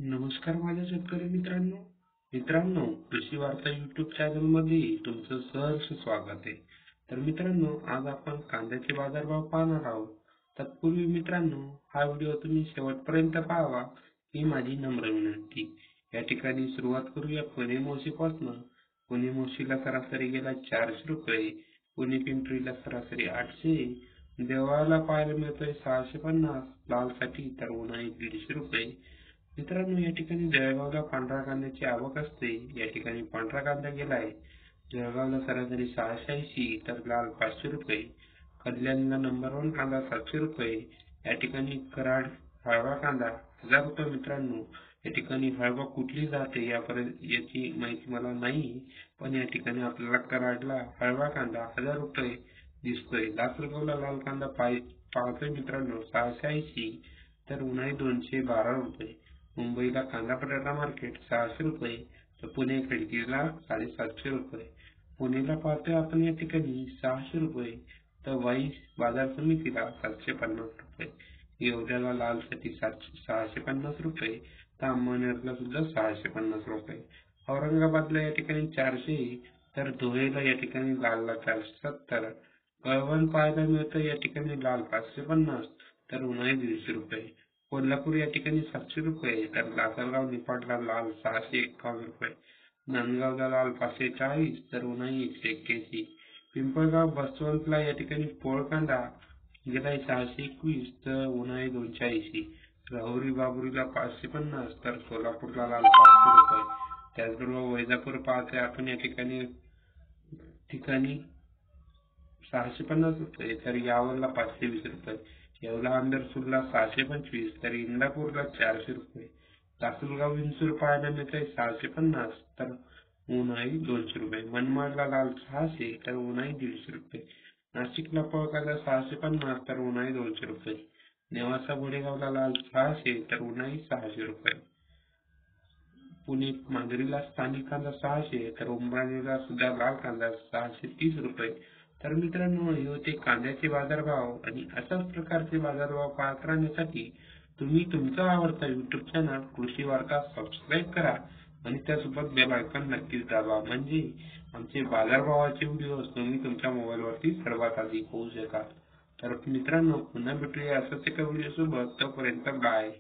नमस्कार माझ्या शेतकरी मित्रांनो. कृषी वार्ता YouTube चॅनल मध्ये तुमचं सहर्ष स्वागत आहे. तर मित्रांनो, आज आपण कांद्याचे बाजारभाव पाहणार आहोत. तत्पूर्वी मित्रांनो, हा व्हिडिओ तुम्ही शेवटपर्यंत पाहावा ही माझी नम्र विनंती. या ठिकाणी सुरुवात करूया पुणे मोशीपासून. पुणे मोशीला सरासरी गेला 400 रुपये, पुणे पिंपरीला सरासरी 800, देवळाला पाहायला मिळतोय 650, लालसाठी तर उन्हाळी 150 रुपये. मित्रांनो, या ठिकाणी जळगावला पांढऱ्या कांद्याची आवक असते. या ठिकाणी पांढरा कांदा गेलाय जळगावला सरासरी 680 तर लाल 500 रुपये. कल्याणला नंबर 1 कांदा 700 रुपये. या ठिकाणी कराड हळवा कांदा 1000 रुपये. मित्रांनो, या ठिकाणी हळवा कुठली जाते याची माहिती मला नाही, पण या ठिकाणी आपल्याला कराडला हळवा कांदा 1000 रुपये दिसतोय. लासलगावला लाल कांदा पाहतोय मित्रांनो 680 तर उन्हाळी 212 रुपये. मुंबईला कांदा बटाटा मार्केट 600 रुपये तर पुणे खडकीला 750 रुपये. पुणेला पाहतोय आपण या ठिकाणी 600 रुपये तर वाई बाजार समितीला 750 रुपये. येवल्याला लालसाठी 650 रुपये तर अहमदनगरला सुद्धा 650 रुपये. औरंगाबादला या ठिकाणी 400 तर धुळेला या ठिकाणी लालला 470. कळवण पाहायला मिळतं या ठिकाणी लाल 550 तर उन्हाळी 150 रुपये. कोल्हापूर या ठिकाणी 700 रुपये तर लासलगाव निफाडला लाल 651 रुपये. नांदगावला लाल 540 तर उन्हाळी 181. पिंपळगाव बसवंतला या ठिकाणी पोळ कांदा गेलाय 621 तर उन्हाळी 280. राहुरी बाबुरीला 550 तर सोलापूरला लाल 500 रुपये. त्याचबरोबर वैजापूर पाहतोय आपण या ठिकाणी ठिकाणी 650 रुपये तर यावलला 520 रुपये. येवला अंदरसूरला 625 तर इंदापूरला 400 रुपये. लासलगाव विंचूर पाहायला मिळतंय 650 तर उन्हाळी 200 रुपये. मनमाडला लाल 600 तर उन्हाळी 150 रुपये. नाशिकला पळकाला 650 तर उन्हाळी 200 रुपये. नेवासा घोडेगावला लाल 600 तर उन्हाळी 600 रुपये. पुणे मांजरीला स्थानिक कांदा 600 तर उमराणीला सुद्धा लाल कांदा 630 रुपये. तर मित्रांनो, हे होते कांद्याचे बाजारभाव आणि अशाच प्रकारचे बाजारभाव पाहत राहण्यासाठी तुम्ही तुमचा आवडता YouTube चॅनल कृषी वार्ता सबस्क्राईब करा आणि त्यासोबत बेल आयकॉन नक्कीच दाबा, म्हणजे आमचे बाजारभावाचे व्हिडिओ तुम्ही तुमच्या मोबाईलवरती सर्वात आधी पाहू शकाल. तर मित्रांनो, पुन्हा भेटूया अशाच एका व्हिडिओ सोबत. तोपर्यंत बाय.